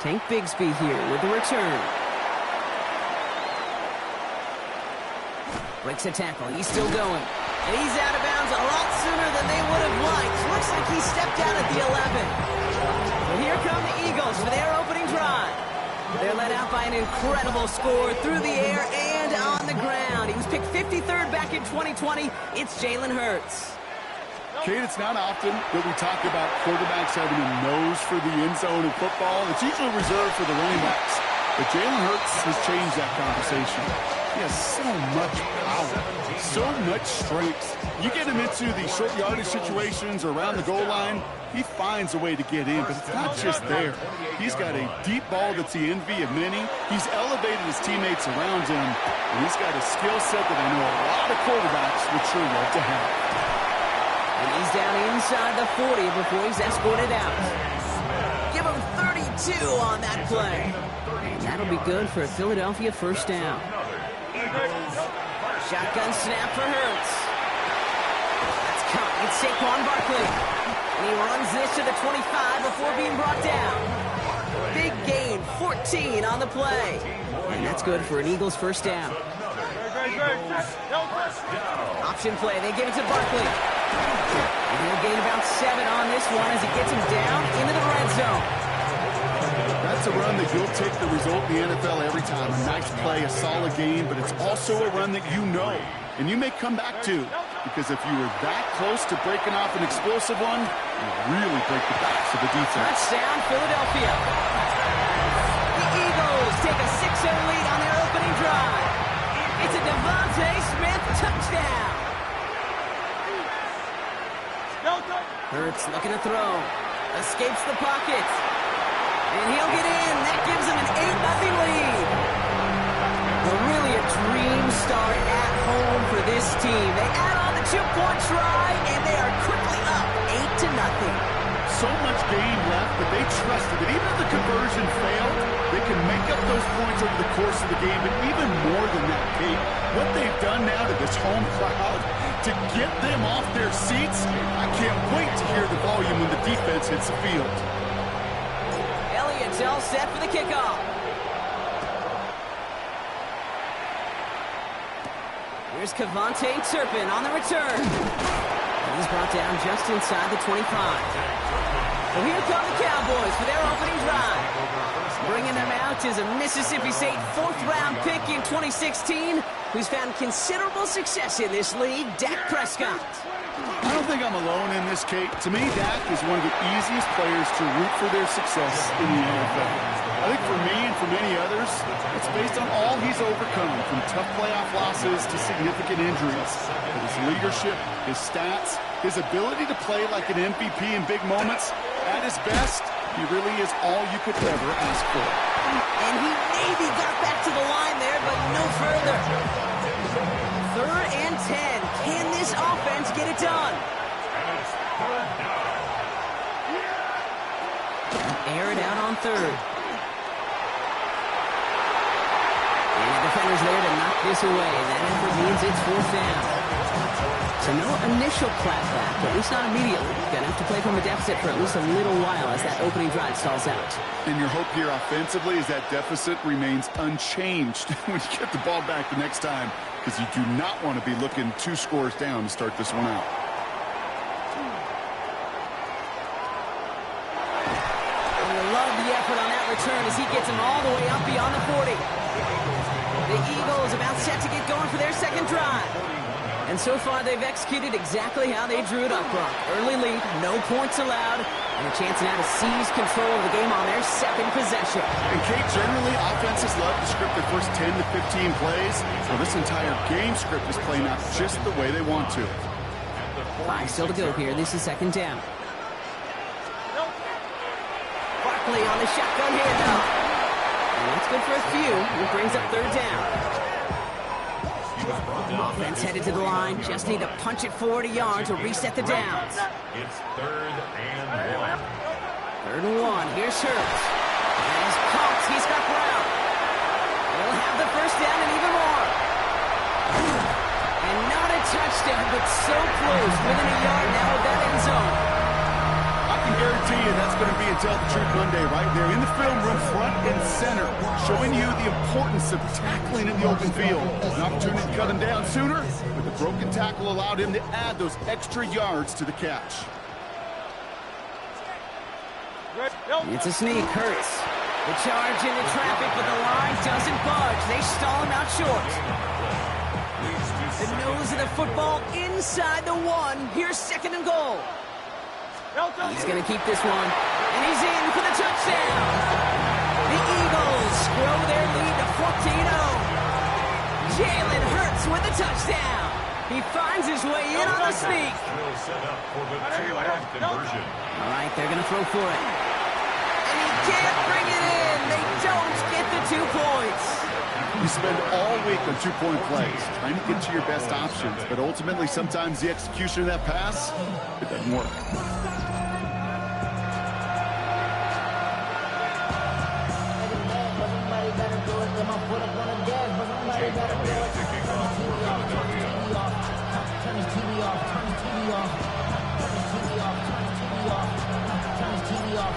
Tank Bigsby here with the return. Breaks a tackle. He's still going. And he's out of bounds a lot sooner than they would have liked. Looks like he stepped out at the 11. Well, here come the Eagles for their opening drive. They're led out by an incredible score through the air and on the ground. He was picked 53rd back in 2020. It's Jalen Hurts. Kate, it's not often that we talk about quarterbacks having a nose for the end zone in football. It's usually reserved for the running backs. But Jalen Hurts has changed that conversation. He has so much power, so much strength. You get him into the short yardage situations or around the goal line, he finds a way to get in, but it's not just there. He's got a deep ball that's the envy of many. He's elevated his teammates around him, and he's got a skill set that I know a lot of quarterbacks would sure love to have. And he's down inside the 40 before he's escorted out. Give him 32 on that play. And that'll be good for a Philadelphia first down. Shotgun snap for Hurts. That's caught. It's Saquon Barkley. And he runs this to the 25 before being brought down. Big gain, 14 on the play. And that's good for an Eagles first down. Option play. They give it to Barkley. And he'll gain about 7 on this one as he gets him down into the red zone. That's a run that you'll take the result in the NFL every time. A nice play, a solid game, but it's also a run that you know and you may come back to, because if you were that close to breaking off an explosive one, you really break the backs of the defense. Touchdown, Philadelphia. The Eagles take a 6-0 lead on their opening drive. It's a Devontae Smith touchdown. Hurts looking to throw. Escapes the pocket. And he'll get in. That gives him an 8-0 lead. Well, really a dream start at home for this team. They add on the 2-point try, and they are quickly up 8-0. So much game left, but they trusted that even if the conversion failed, they can make up those points over the course of the game. But even more than that, Kate, what they've done now to this home crowd to get them off their seats, I can't wait to hear the volume when the defense hits the field. Elliott's all set for the kickoff. Here's Kevontae Turpin on the return. And he's brought down just inside the 25. Well, here come the Cowboys for their opening drive. Bringing them out is a Mississippi State 4th-round pick in 2016 who's found considerable success in this league, Dak Prescott. I don't think I'm alone in this, Kate. To me, Dak is one of the easiest players to root for their success in the NFL. I think for me and for many others, it's based on all he's overcome, from tough playoff losses to significant injuries. But his leadership, his stats, his ability to play like an MVP in big moments, at his best, he really is all you could ever ask for. And he maybe got back to the line there, but no further. 3rd and 10. Can this offense get it done? Air it out on 3rd. And the defender's there to knock this away. That effort means it's 4th down. So no initial clapback, at least not immediately. Gonna have to play from a deficit for at least a little while as that opening drive stalls out. And your hope here offensively is that deficit remains unchanged when you get the ball back the next time, because you do not want to be looking 2 scores down to start this one out. And you love the effort on that return as he gets him all the way up beyond the 40. The Eagles about set to get going for their second drive. And so far, they've executed exactly how they drew it up, Brock. Early lead, no points allowed, and a chance now to seize control of the game on their second possession. And Kate, generally, offenses love to script their first 10 to 15 plays. So this entire game script is playing out just the way they want to. 5 still to go here. This is 2nd down. Barkley on the shotgun handoff. And that's good for a few. It brings up 3rd down. Offense headed to the line. Just need to punch it 40 yards or reset the downs. It's 3rd and 1. 3rd and 1. Here's Hurts. And he's pumped. He's got Brown. He'll have the first down and even more. And not a touchdown, but so close. Within a yard now of that end zone. I can guarantee you that's going to be a Tell the Truth Monday right there in the film room, front and center, showing you the importance of tackling in the open field. An opportunity to cut him down sooner, but the broken tackle allowed him to add those extra yards to the catch. It's a sneak, Hurts. The charge into traffic, but the line doesn't budge. They stall him out short. The nose of the football inside the 1. Here's 2nd and goal. He's going to keep this one, and he's in for the touchdown. The Eagles grow their lead to 14-0. Jalen Hurts with the touchdown. He finds his way in on the sneak. All right, they're going to throw for it. And he can't bring it in. They don't get the 2 points. You spend all week on 2-point plays, trying to get to your best options, but ultimately sometimes the execution of that pass, it doesn't work.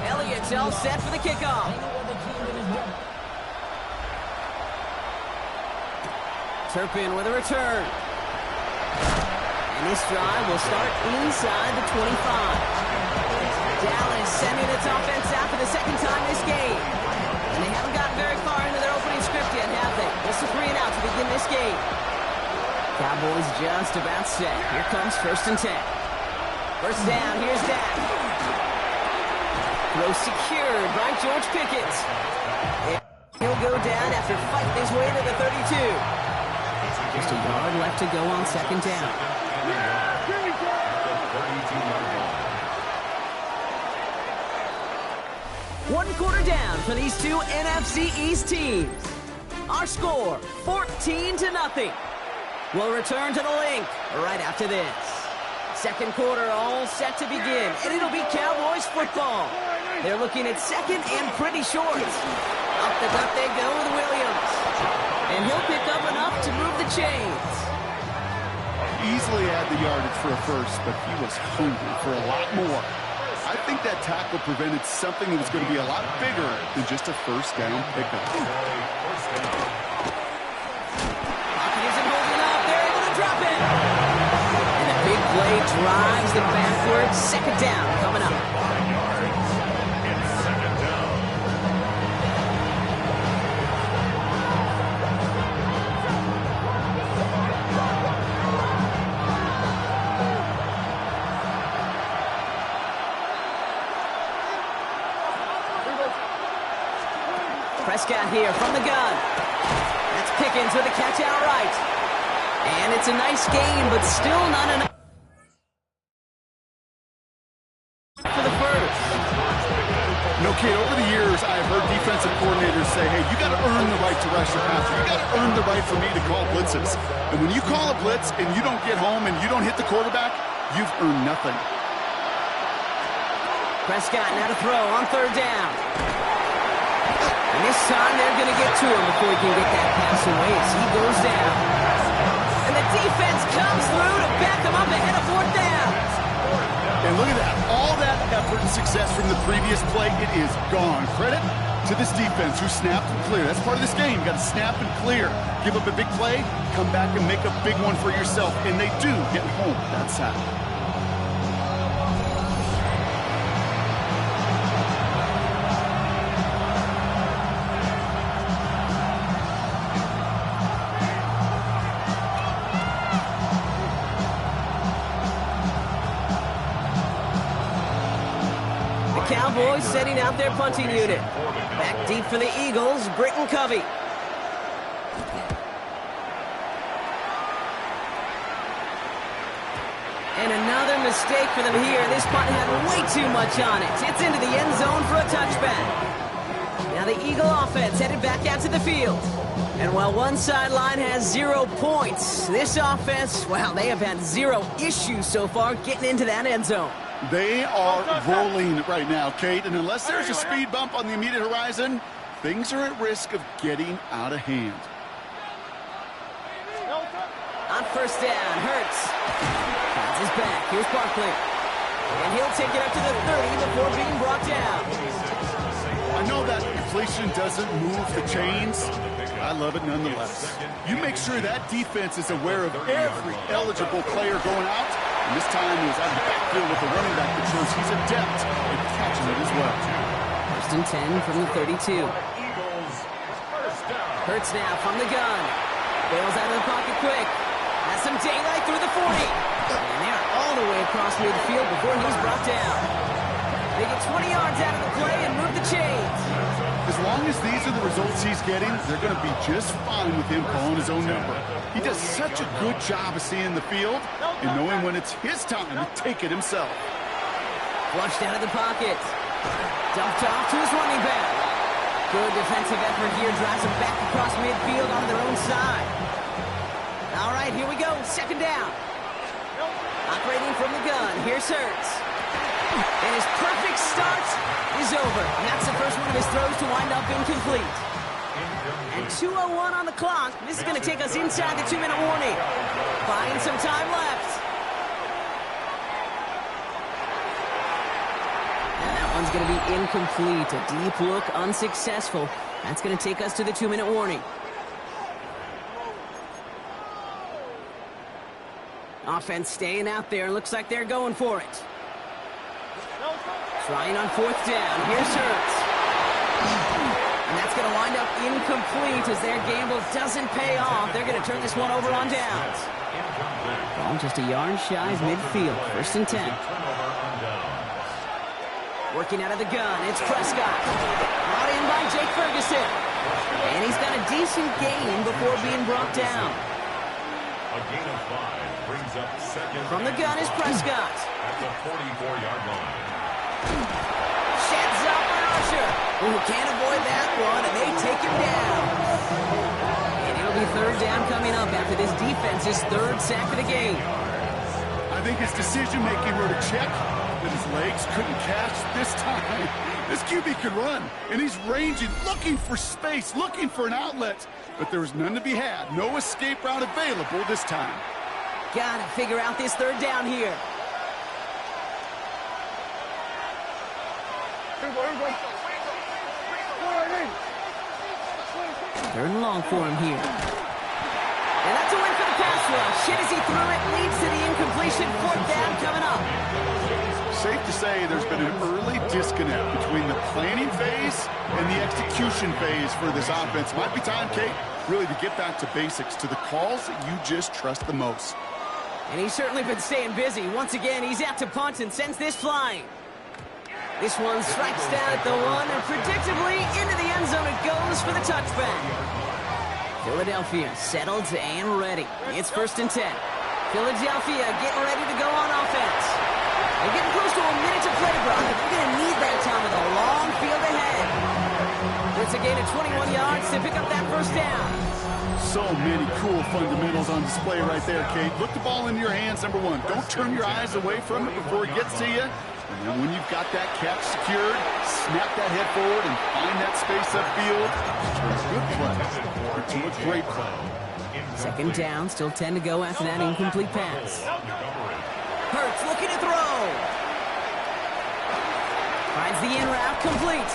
Elliott's all set for the kickoff. Turpin with a return. And this drive will start inside the 25. Dallas sending its offense out for the 2nd time this game. And they haven't gotten very far into their opening script yet, have they? Just a 3 and out to begin this game. Cowboys just about set. Here comes 1st and 10. First down, here's Dak. Throw secured by George Pickett. And he'll go down after fighting his way to the 32. Just a yard left to go on 2nd down. One quarter down for these two NFC East teams. Our score, 14-0. We'll return to the link right after this. 2nd quarter all set to begin, and it'll be Cowboys football. They're looking at 2nd and pretty short. Up the gut they go with Williams. And he'll pick up enough to move the chains. Easily had the yardage for a first, but he was hungry for a lot more. I think that tackle prevented something that was going to be a lot bigger than just a 1st down pickup. Pocket isn't holding up. They're able to drop it. And a big play drives them backwards. 2nd down coming up. Prescott here from the gun. That's Pickens with a catch outright. And it's a nice game, but still not enough for the first. No, kid, over the years, I've heard defensive coordinators say, hey, you got to earn the right to rush your passer. You got to earn the right for me to call blitzes. And when you call a blitz and you don't get home and you don't hit the quarterback, you've earned nothing. Prescott now to throw on 3rd down. And this time they're going to get to him before he can get that pass away as he goes down. And the defense comes through to back him up ahead of 4th down. And look at that. All that effort and success from the previous play, it is gone. Credit to this defense who snapped and cleared. That's part of this game. You got to snap and clear. Give up a big play, come back and make a big one for yourself. And they do get home that sack. Cowboys setting out their punting unit. Back deep for the Eagles, Britton Covey. And another mistake for them here. This punt had way too much on it. It's into the end zone for a touchback. Now the Eagle offense headed back out to the field. And while one sideline has 0 points, this offense, well, they have had 0 issues so far getting into that end zone. They are rolling right now, Kate, and unless there's a speed bump on the immediate horizon, things are at risk of getting out of hand. On 1st down, Hurts. Finds his back. Here's Barkley. And he'll take it up to the 30 before being brought down. I know that completion doesn't move the chains. I love it nonetheless. You make sure that defense is aware of every eligible player going out. And this time he was out of the backfield with the running back that shows he's adept at catching it as well. First and 10 from the 32. Hurts now from the gun. Bails out of the pocket quick. Has some daylight through the 40. And they're all the way across midfield before he's brought down. They get 20 yards out of the play and move the chains. As long as these are the results he's getting, they're going to be just fine with him calling his own number. He does such a good job of seeing the field and knowing when it's his time to take it himself. Flushed out of the pocket. Dumped off to his running back. Good defensive effort here. Drives them back across midfield on their own side. All right, here we go. Second down. Operating from the gun. Here's Hurts. And his perfect start is over. And that's the first one of his throws to wind up incomplete. And 2:01 on the clock. This is going to take us inside the 2-minute warning. Buying some time left. And that one's going to be incomplete. A deep look, unsuccessful. That's going to take us to the 2-minute warning. Offense staying out there. Looks like they're going for it. Trying on fourth down. Here's Hurts. And that's going to wind up incomplete as their gamble doesn't pay off. They're going to turn this one over on downs. Ball just a yard shy of midfield. First and 10. Working out of the gun. It's Prescott. Brought in by Jake Ferguson. And he's got a decent gain before being brought down. A gain of 5 brings up second. From the gun is Prescott. At the 44-yard line. Sheds up an Usher. Who can't avoid that one, and they take him down. And it'll be third down coming up after this defense's third sack of the game. I think his decision-making wrote a check that his legs couldn't catch this time. This QB could run, and he's ranging, looking for space, looking for an outlet. But there was none to be had. No escape route available this time. Gotta figure out this third down here. Third and long for him here. And that's a win for the pass rush. Shit as he threw it, leads to the incompletion. Fourth down coming up. Safe to say there's been an early disconnect between the planning phase and the execution phase for this offense. Might be time, Kate, really to get back to basics, to the calls that you just trust the most. And he's certainly been staying busy. Once again, he's out to punt and sends this flying. This one strikes down at the 1, and predictably into the end zone it goes for the touchback. Philadelphia settled and ready. It's first and 10. Philadelphia getting ready to go on offense. They're getting close to a minute to play, Brock, but they're going to need that time with a long field ahead. It's a gain of 21 yards to pick up that first down. So many cool fundamentals on display right there, Kate. Look the ball into your hands, number one. Don't turn your eyes away from it before it gets to you. And then when you've got that catch secured, snap that head forward and find that space upfield. Turn a good play into a great play. Second down, still 10 to go after that incomplete pass. Hurts looking to throw. Finds the in route complete.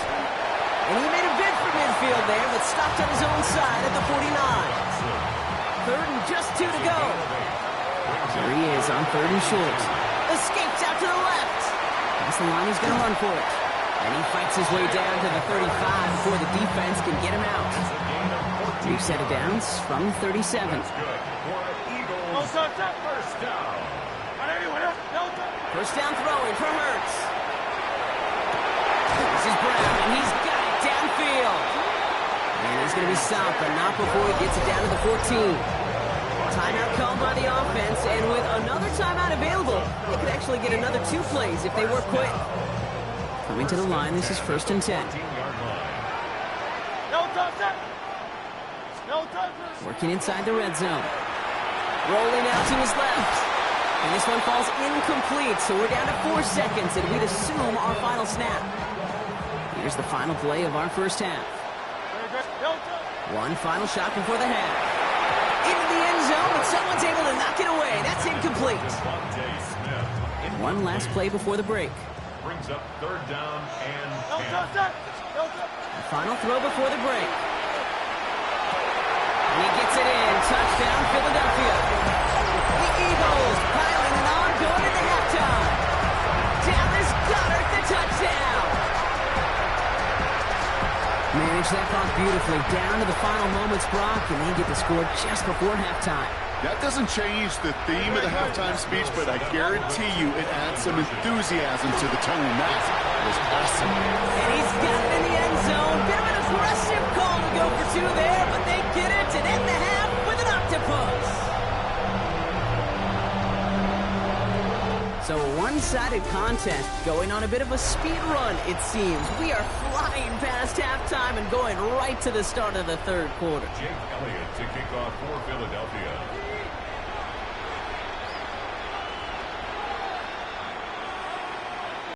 And he made a bid for midfield there, but stopped on his own side at the 49. Third and just 2 to go. There he is on third and short. Escapes out to the left. That's the line, he's going to run for it. And he fights his way down to the 35 before the defense can get him out. New set of downs from 37. First down throwing for Hurts. This is Brown, and he's got it downfield. And he's going to be stopped, but not before he gets it down to the 14. Timeout called by the offense, and with another timeout available, they could actually get another 2 plays if they work quick. Coming to the line, this is first and 10. Working inside the red zone. Rolling out to his left. And this one falls incomplete, so we're down to 4 seconds, and we'd assume our final snap. Here's the final play of our first half. One final shot before the half. Into the end zone, but someone's able to knock it away. That's incomplete. One last play before the break. Brings up third down and 10. Final throw before the break. He gets it in. Touchdown, Philadelphia. The Eagles piling it on, going into halftime. Dallas Goedert, the touchdown. Manage that clock beautifully. Down to the final moments, Brock, and they get the score just before halftime. That doesn't change the theme of the halftime speech, but I guarantee you it adds some enthusiasm to the tone. That was awesome. And he's got it in the end zone. Bit of an aggressive call to go for two there, but they get it and end the half with an octopus. So a one-sided contest going on a bit of a speed run, it seems. We are flying past halftime and going right to the start of the third quarter. Jake Elliott to kick off for Philadelphia.